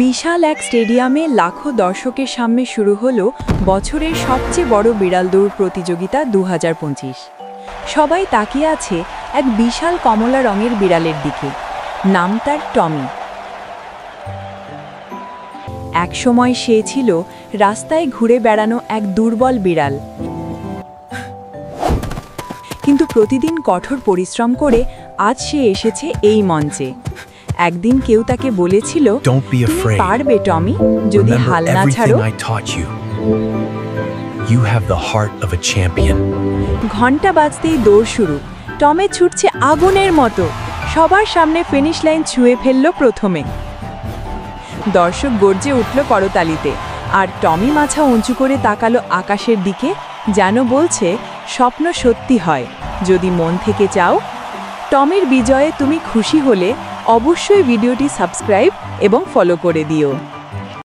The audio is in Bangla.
বিশাল এক স্টেডিয়ামে লাখো দর্শকের সামনে শুরু হলো বছরের সবচেয়ে বড় বিড়াল দৌড় প্রতিযোগিতা 2025। সবাই তাকিয়ে আছে এক বিশাল কমলা রঙের বিড়ালের দিকে। নাম তার টমি। একসময় সে ছিল রাস্তায় ঘুরে বেড়ানো এক দুর্বল বিড়াল, কিন্তু প্রতিদিন কঠোর পরিশ্রম করে আজ সে এসেছে এই মঞ্চে। একদিন কেউ তাকে বলেছিল, তুমি পারবে টমি, যদি হাল না ছাড়ো। ঘন্টা বাজতেই দৌড় শুরু। টমে ছুটছে আগুনের মতো। সবার সামনে ফিনিশ লাইন ছুঁয়ে ফেলল প্রথমে। দর্শক গর্জে উঠল করতালিতে, আর টমি মাথা উঁচু করে তাকালো আকাশের দিকে, যেন বলছে স্বপ্ন সত্যি হয় যদি মন থেকে চাও। টমির বিজয়ে তুমি খুশি হলে অবশ্যই ভিডিওটি সাবস্ক্রাইব এবং ফলো করে দিও।